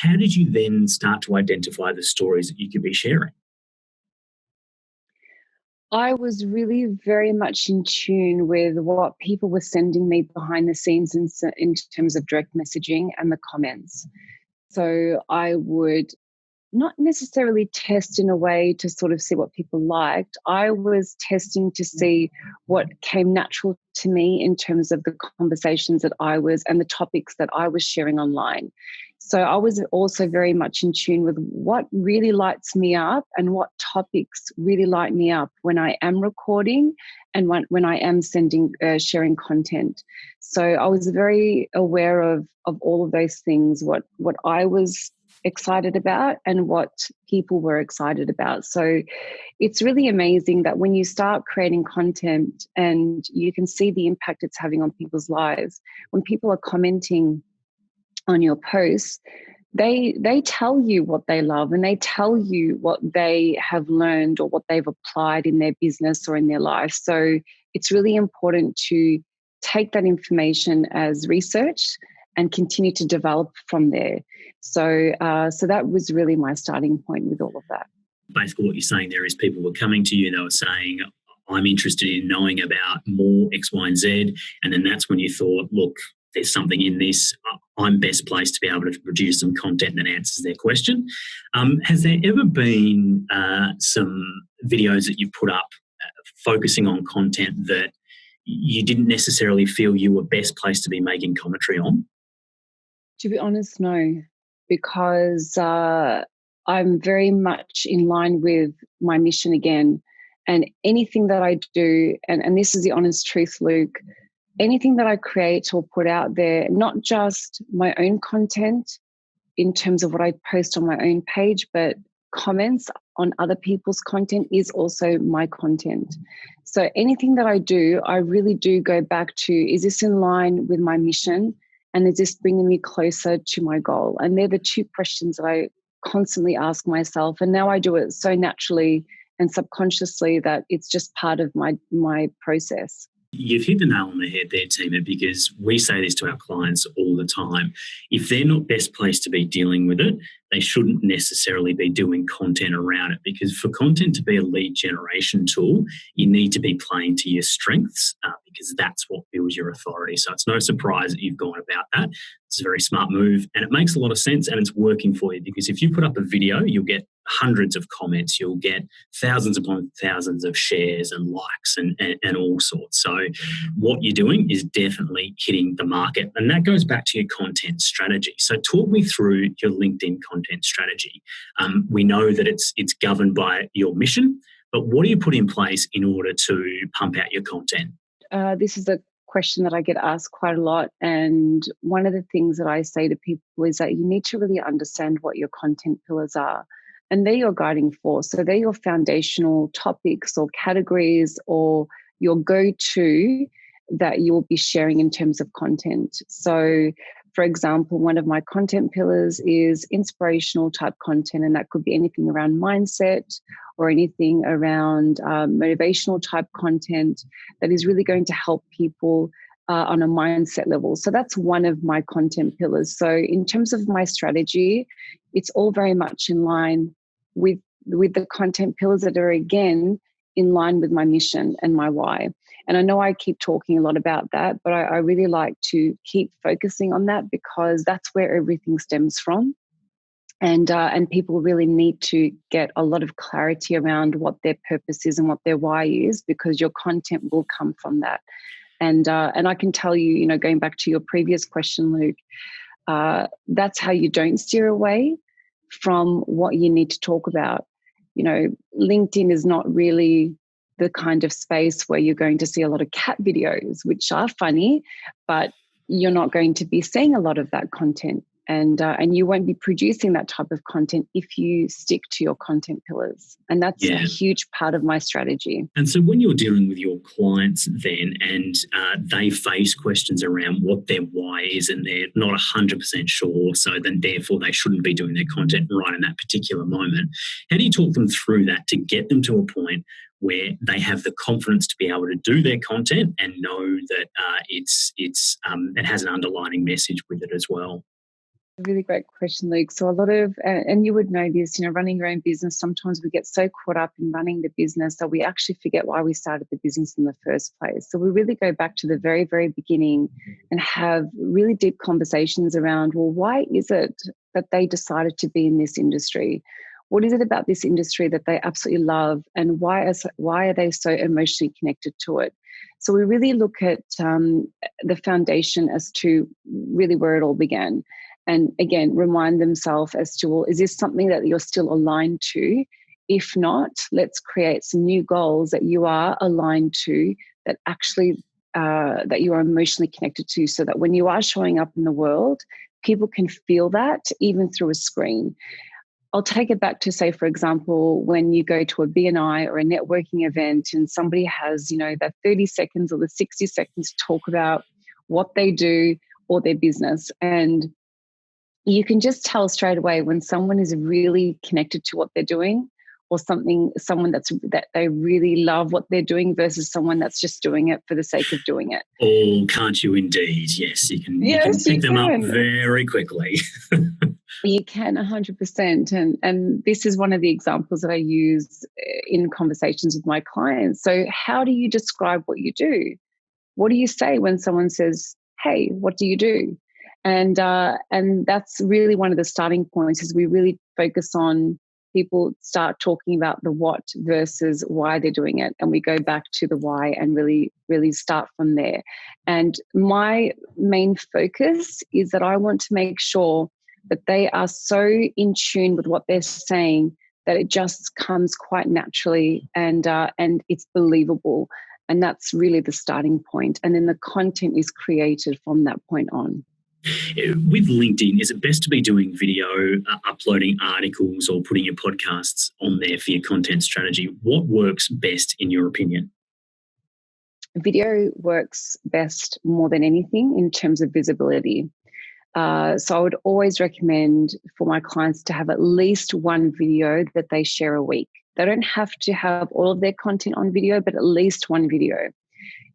how did you then start to identify the stories that you could be sharing? I was really very much in tune with what people were sending me behind the scenes in terms of direct messaging and the comments. So I would not necessarily test in a way to sort of see what people liked. I was testing to see what came natural to me in terms of the conversations that I was and the topics that I was sharing online. So I was also very much in tune with what really lights me up and what topics really light me up when I am recording and when I am sharing content. So I was very aware of all of those things, what I was excited about and what people were excited about. So it's really amazing that when you start creating content and you can see the impact it's having on people's lives, when people are commenting on your posts, they tell you what they love and they tell you what they have learned or what they've applied in their business or in their life. So it's really important to take that information as research and continue to develop from there. So that was really my starting point with all of that. Basically what you're saying there is people were coming to you, they were saying, I'm interested in knowing about more X, Y, and Z. And then that's when you thought, look, there's something in this. I'm best placed to be able to produce some content that answers their question. Has there ever been some videos that you put up focusing on content that you didn't necessarily feel you were best placed to be making commentary on? To be honest, no, because I'm very much in line with my mission again. And anything that I do, and this is the honest truth, Luke, anything that I create or put out there, not just my own content in terms of what I post on my own page, but comments on other people's content is also my content. So anything that I do, I really do go back to, is this in line with my mission? And is this bringing me closer to my goal? And they're the two questions that I constantly ask myself. And now I do it so naturally and subconsciously that it's just part of my process. You've hit the nail on the head there, Tina, because we say this to our clients all the time. If they're not best placed to be dealing with it, they shouldn't necessarily be doing content around it, because for content to be a lead generation tool, you need to be playing to your strengths because that's what builds your authority. So it's no surprise that you've gone about that. It's a very smart move and it makes a lot of sense and it's working for you, because if you put up a video, you'll get hundreds of comments, you'll get thousands upon thousands of shares and likes and all sorts. So what you're doing is definitely hitting the market, and that goes back to your content strategy. So talk me through your LinkedIn content strategy. We know that it's governed by your mission, but what do you put in place in order to pump out your content? This is a question that I get asked quite a lot. And one of the things that I say to people is that you need to really understand what your content pillars are. And they're your guiding force. So they're your foundational topics or categories or your go-to that you will be sharing in terms of content. So, for example, one of my content pillars is inspirational type content, and that could be anything around mindset or anything around motivational type content that is really going to help people on a mindset level. So that's one of my content pillars. So in terms of my strategy, it's all very much in line with the content pillars that are, again, in line with my mission and my why. And I know I keep talking a lot about that, but I really like to keep focusing on that because that's where everything stems from. And people really need to get a lot of clarity around what their purpose is and what their why is, because your content will come from that. And I can tell you, going back to your previous question, Luke, that's how you don't steer away from what you need to talk about. LinkedIn is not really the kind of space where you're going to see a lot of cat videos, which are funny, but you're not going to be seeing a lot of that content. And you won't be producing that type of content if you stick to your content pillars. And that's a huge part of my strategy. And so when you're dealing with your clients then and they face questions around what their why is and they're not 100% sure, so then therefore they shouldn't be doing their content right in that particular moment, how do you talk them through that to get them to a point where they have the confidence to be able to do their content and know that it has an underlining message with it as well? Really great question, Luke. So a lot of, and you would know this, running your own business, sometimes we get so caught up in running the business that we actually forget why we started the business in the first place. So we really go back to the very, very beginning and have really deep conversations around, well, why is it that they decided to be in this industry? What is it about this industry that they absolutely love, and why are they so emotionally connected to it? So we really look at the foundation as to really where it all began. And again, remind themselves as to, well, is this something that you're still aligned to? If not, let's create some new goals that you are aligned to, that actually that you are emotionally connected to, so that when you are showing up in the world, people can feel that even through a screen. I'll take it back to, say, for example, when you go to a BNI or a networking event and somebody has, that 30 seconds or the 60 seconds to talk about what they do or their business. And you can just tell straight away when someone is really connected to what they're doing, or someone that they really love what they're doing, versus someone that's just doing it for the sake of doing it. Oh, can't you indeed? Yes, you can pick them up very quickly. You can 100%. And this is one of the examples that I use in conversations with my clients. So how do you describe what you do? What do you say when someone says, hey, what do you do? And that's really one of the starting points, is we really focus on people start talking about the what versus why they're doing it. And we go back to the why and really, really start from there. And my main focus is that I want to make sure that they are so in tune with what they're saying that it just comes quite naturally and it's believable. And that's really the starting point. And then the content is created from that point on. With LinkedIn, is it best to be doing video, uploading articles, or putting your podcasts on there for your content strategy? What works best in your opinion? Video works best more than anything in terms of visibility. So I would always recommend for my clients to have at least one video that they share a week. They don't have to have all of their content on video, but at least one video.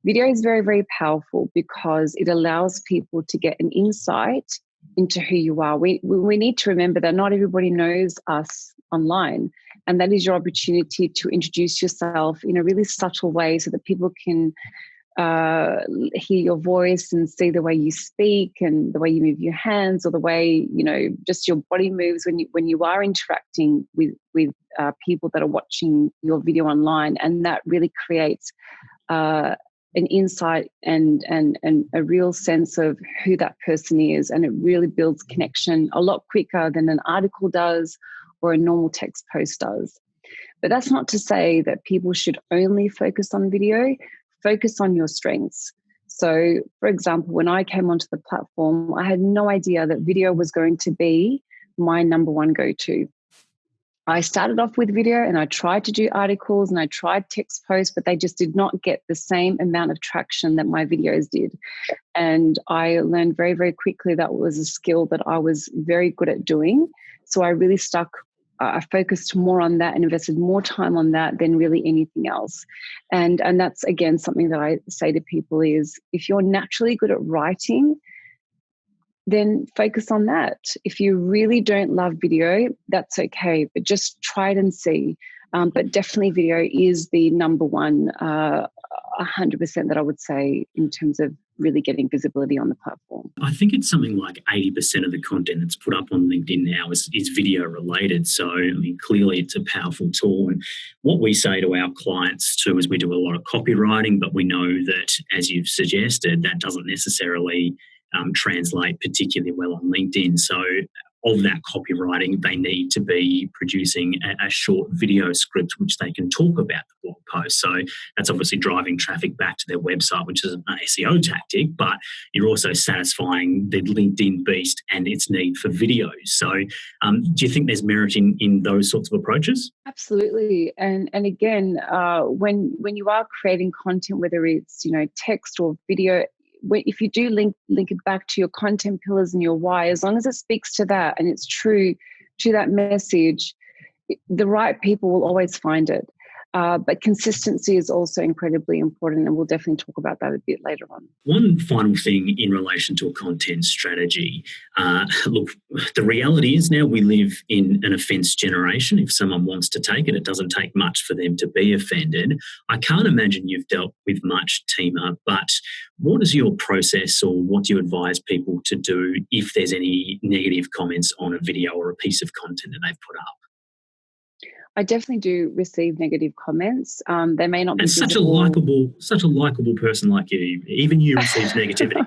Video is very, very powerful because it allows people to get an insight into who you are. We need to remember that not everybody knows us online, and that is your opportunity to introduce yourself in a really subtle way so that people can hear your voice and see the way you speak and the way you move your hands, or the way, just your body moves when you are interacting with people that are watching your video online. And that really creates an insight and a real sense of who that person is. And it really builds connection a lot quicker than an article does or a normal text post does. But that's not to say that people should only focus on video. Focus on your strengths. So, for example, when I came onto the platform, I had no idea that video was going to be my number one go-to. I started off with video and I tried to do articles and I tried text posts, but they just did not get the same amount of traction that my videos did. And I learned very, very quickly that was a skill that I was very good at doing. So I really I focused more on that and invested more time on that than really anything else. And that's, again, something that I say to people is, if you're naturally good at writing, then focus on that. If you really don't love video, that's okay, but just try it and see. But definitely video is the number one, 100% that I would say in terms of really getting visibility on the platform. I think it's something like 80% of the content that's put up on LinkedIn now is video related. So, clearly it's a powerful tool. And what we say to our clients too is we do a lot of copywriting, but we know that, as you've suggested, that doesn't necessarily translate particularly well on LinkedIn. So of that copywriting, they need to be producing a short video script which they can talk about the blog post. So that's obviously driving traffic back to their website, which is an SEO tactic, but you're also satisfying the LinkedIn beast and its need for videos. So do you think there's merit in those sorts of approaches? Absolutely. And again, when you are creating content, whether it's text or video, if you do link it back to your content pillars and your why, as long as it speaks to that and it's true to that message, the right people will always find it. But consistency is also incredibly important, and we'll definitely talk about that a bit later on. One final thing in relation to a content strategy. Look, the reality is now we live in an offence generation. If someone wants to take it, it doesn't take much for them to be offended. I can't imagine you've dealt with much, Tima, but what is your process, or what do you advise people to do if there's any negative comments on a video or a piece of content that they've put up? I definitely do receive negative comments. They may not be And visible. such a likable person like you, even you receives negativity.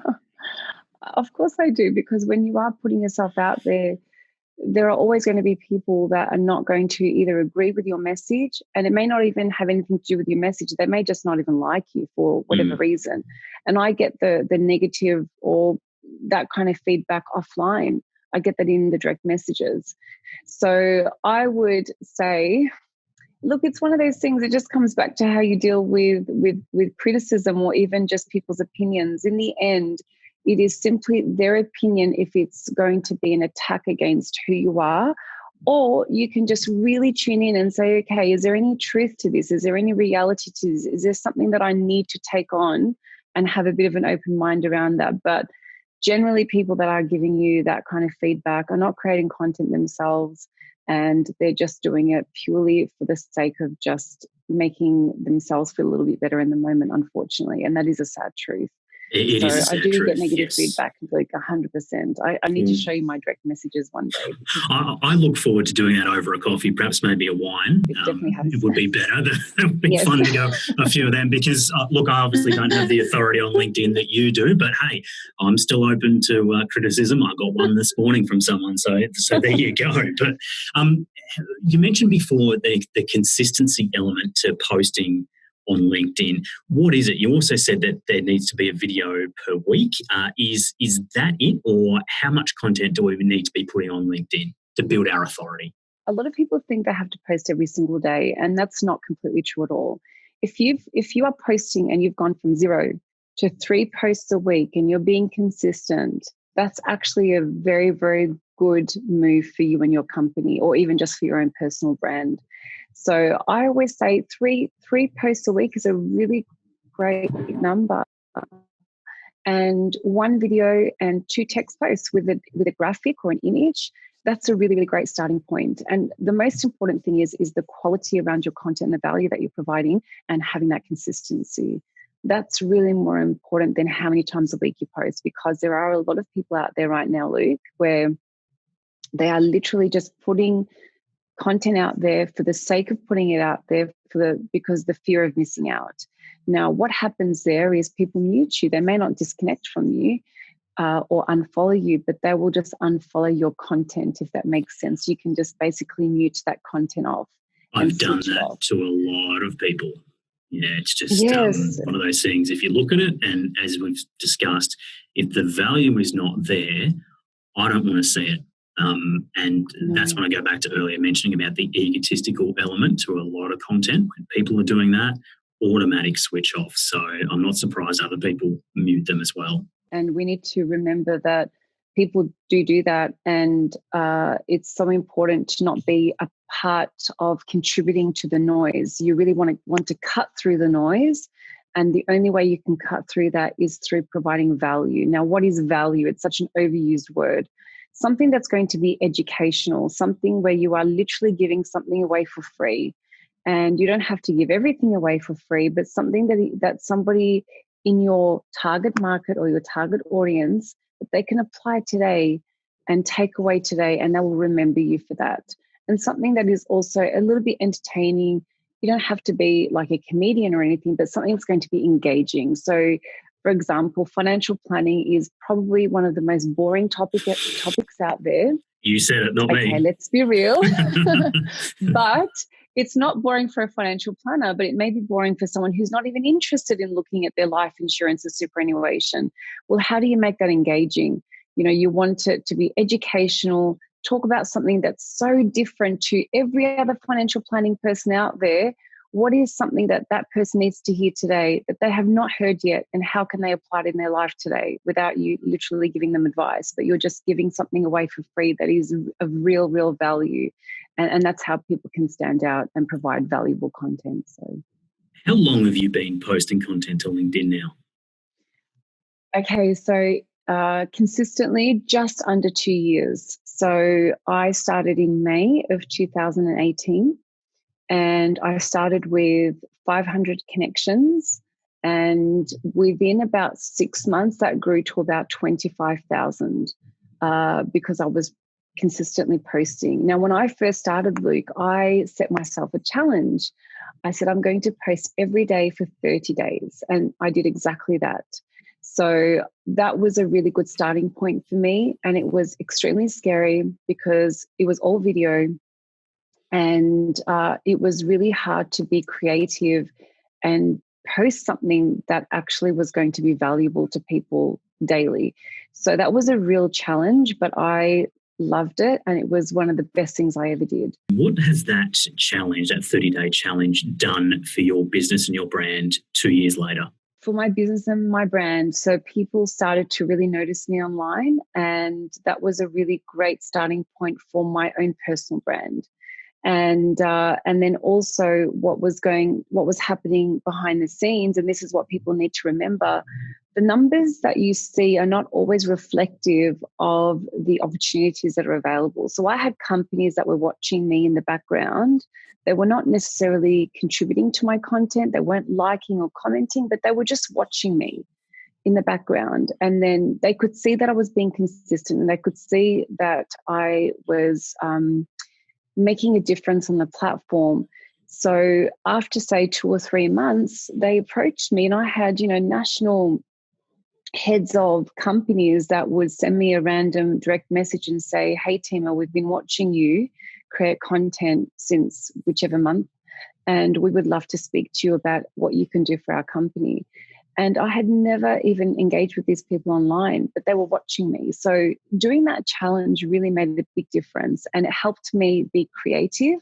Of course I do, because when you are putting yourself out there, there are always going to be people that are not going to either agree with your message, and it may not even have anything to do with your message. They may just not even like you for whatever reason. And I get the negative or that kind of feedback offline. I get that in the direct messages. So I would say, look, it's one of those things. It just comes back to how you deal with criticism, or even just people's opinions. In the end, it is simply their opinion if it's going to be an attack against who you are. Or you can just really tune in and say, okay, is there any truth to this? Is there any reality to this? Is there something that I need to take on, and have a bit of an open mind around that? But generally, people that are giving you that kind of feedback are not creating content themselves, and they're just doing it purely for the sake of just making themselves feel a little bit better in the moment, unfortunately. And that is a sad truth. It is a sad I do truth, get negative yes. feedback, like 100%. I need to show you my direct messages one day. I look forward to doing that over a coffee, perhaps maybe a wine. It would be better. That would be fun to go a few of them, because, look, I obviously don't have the authority on LinkedIn that you do, but hey, I'm still open to criticism. I got one this morning from someone, so there you go. But you mentioned before the consistency element to posting on LinkedIn. What is it? You also said that there needs to be a video per week. Is that it, or how much content do we need to be putting on LinkedIn to build our authority? A lot of people think they have to post every single day, and that's not completely true at all. If you are posting and you've gone from 0 to 3 posts a week and you're being consistent, that's actually a very, very good move for you and your company, or even just for your own personal brand. So I always say three posts a week is a really great number. And 1 video and 2 text posts with a graphic or an image, that's a really, really great starting point. And the most important thing is the quality around your content and the value that you're providing, and having that consistency. That's really more important than how many times a week you post, because there are a lot of people out there right now, Luke, where they are literally just putting content out there for the sake of putting it out there because the fear of missing out. Now, what happens there is people mute you. They may not disconnect from you or unfollow you, but they will just unfollow your content, if that makes sense. You can just basically mute that content off. I've done that to a lot of people. Yeah, it's just one of those things. If you look at it, and as we've discussed, if the value is not there, I don't want to see it. That's when I go back to earlier mentioning about the egotistical element to a lot of content. When people are doing that, automatic switch off. So I'm not surprised other people mute them as well. And we need to remember that people do that, and it's so important to not be a part of contributing to the noise. You really want to cut through the noise, and the only way you can cut through that is through providing value. Now, what is value? It's such an overused word. Something that's going to be educational, something where you are literally giving something away for free. And you don't have to give everything away for free, but something that somebody in your target market or your target audience, that they can apply today and take away today, and they will remember you for that. And something that is also a little bit entertaining. You don't have to be like a comedian or anything, but something that's going to be engaging. So, for example, financial planning is probably one of the most boring topics out there. You said it, not me. Okay, let's be real. But it's not boring for a financial planner, but it may be boring for someone who's not even interested in looking at their life insurance or superannuation. Well, how do you make that engaging? You want it to be educational, talk about something that's so different to every other financial planning person out there, what is something that that person needs to hear today that they have not heard yet, and how can they apply it in their life today without you literally giving them advice, but you're just giving something away for free that is of real value. And that's how people can stand out and provide valuable content. So How long have you been posting content to LinkedIn now? okay, so consistently just under 2 years. So I started in May of 2018, and I started with 500 connections. And within about 6 months, that grew to about 25,000 because I was consistently posting. Now, when I first started, Luke, I set myself a challenge. I said, I'm going to post every day for 30 days. And I did exactly that. So that was a really good starting point for me. And it was extremely scary because it was all video, and it was really hard to be creative and post something that actually was going to be valuable to people daily. So that was a real challenge, but I loved it. And it was one of the best things I ever did. What has that challenge, that 30-day challenge, done for your business and your brand 2 years later? For my business and my brand, so people started to really notice me online, and that was a really great starting point for my own personal brand. And then also what was happening behind the scenes, and this is what people need to remember: the numbers that you see are not always reflective of the opportunities that are available. So I had companies that were watching me in the background. They were not necessarily contributing to my content. They weren't liking or commenting, but they were just watching me in the background. And then they could see that I was being consistent, and they could see that I was making a difference on the platform. So after, say, 2 or 3 months, they approached me, and I had, national heads of companies that would send me a random direct message and say, hey, Tima, we've been watching you create content since whichever month, and we would love to speak to you about what you can do for our company. And I had never even engaged with these people online, but they were watching me. So doing that challenge really made a big difference, and it helped me be creative,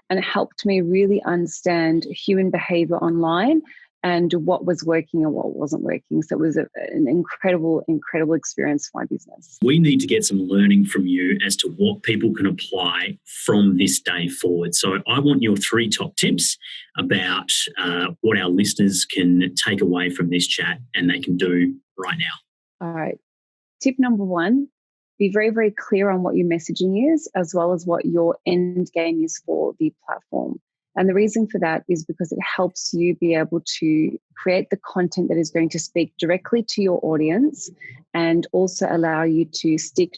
and it helped me really understand human behavior online and what was working and what wasn't working. So it was an incredible experience for my business. We need to get some learning from you as to what people can apply from this day forward. So I want your 3 top tips about what our listeners can take away from this chat and they can do right now. All right. Tip number 1, be very clear on what your messaging is, as well as what your end game is for the platform. And the reason for that is because it helps you be able to create the content that is going to speak directly to your audience, and also allow you to stick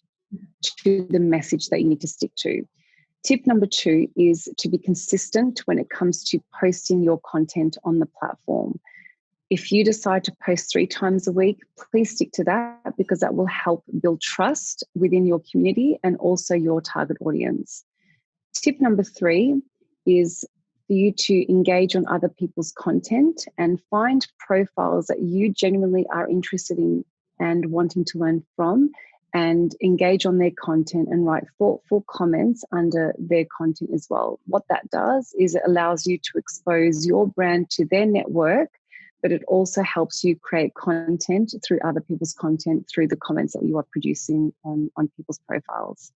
to the message that you need to stick to. Tip number 2 is to be consistent when it comes to posting your content on the platform. If you decide to post 3 times a week, please stick to that, because that will help build trust within your community and also your target audience. Tip number 3 is for you to engage on other people's content and find profiles that you genuinely are interested in and wanting to learn from, and engage on their content and write thoughtful comments under their content as well. What that does is it allows you to expose your brand to their network, but it also helps you create content through other people's content through the comments that you are producing on people's profiles.